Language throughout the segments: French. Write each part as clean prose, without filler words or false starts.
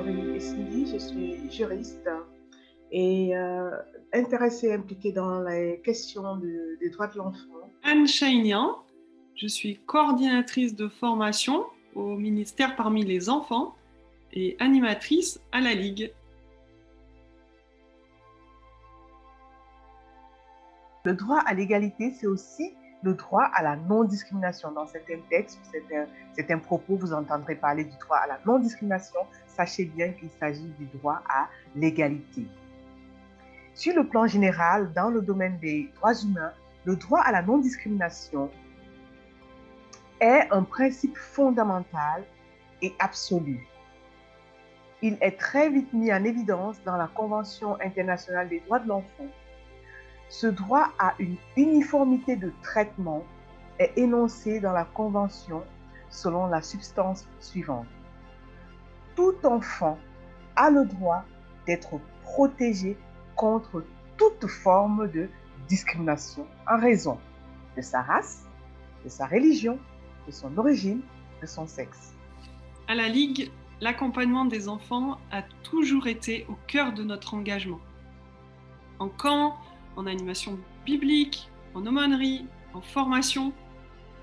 Corinne Esmili, je suis juriste et intéressée et impliquée dans les questions des droits de l'enfant. Anne Chaignan, je suis coordinatrice de formation au ministère parmi les enfants et animatrice à la Ligue. Le droit à l'égalité, c'est aussi le droit à la non-discrimination. Dans certains textes, certains propos, vous entendrez parler du droit à la non-discrimination. Sachez bien qu'il s'agit du droit à l'égalité. Sur le plan général, dans le domaine des droits humains, le droit à la non-discrimination est un principe fondamental et absolu. Il est très vite mis en évidence dans la Convention internationale des droits de l'enfant. Ce droit à une uniformité de traitement est énoncé dans la Convention selon la substance suivante. Tout enfant a le droit d'être protégé contre toute forme de discrimination en raison de sa race, de sa religion, de son origine, de son sexe. À la Ligue, l'accompagnement des enfants a toujours été au cœur de notre engagement. En camp, en animation biblique, en aumônerie, en formation,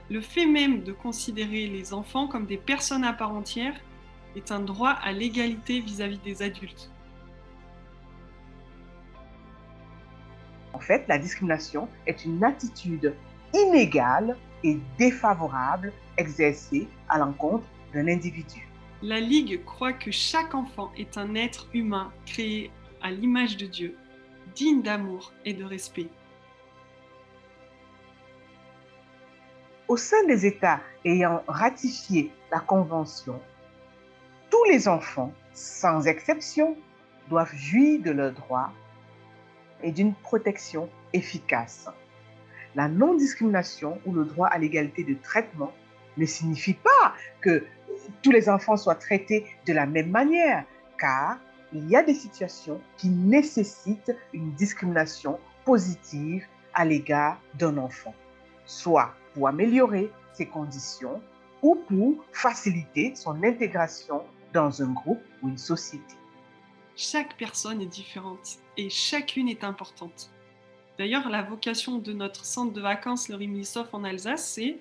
le fait même de considérer les enfants comme des personnes à part entière est un droit à l'égalité vis-à-vis des adultes. En fait, la discrimination est une attitude inégale et défavorable exercée à l'encontre d'un individu. La Ligue croit que chaque enfant est un être humain créé à l'image de Dieu, digne d'amour et de respect. Au sein des États ayant ratifié la Convention, tous les enfants, sans exception, doivent jouir de leurs droits et d'une protection efficace. La non-discrimination ou le droit à l'égalité de traitement ne signifie pas que tous les enfants soient traités de la même manière, car il y a des situations qui nécessitent une discrimination positive à l'égard d'un enfant, soit pour améliorer ses conditions ou pour faciliter son intégration dans un groupe ou une société. Chaque personne est différente et chacune est importante. D'ailleurs, la vocation de notre centre de vacances, le Rimlishof en Alsace, c'est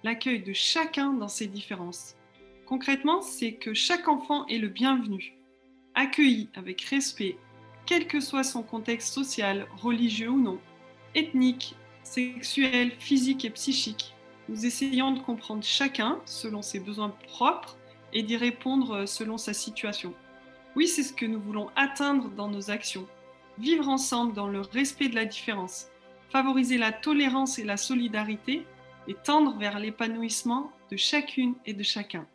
l'accueil de chacun dans ses différences. Concrètement, c'est que chaque enfant est le bienvenu, accueilli avec respect, quel que soit son contexte social, religieux ou non, ethnique, sexuel, physique et psychique. Nous essayons de comprendre chacun selon ses besoins propres et d'y répondre selon sa situation. Oui, c'est ce que nous voulons atteindre dans nos actions. Vivre ensemble dans le respect de la différence, favoriser la tolérance et la solidarité et tendre vers l'épanouissement de chacune et de chacun.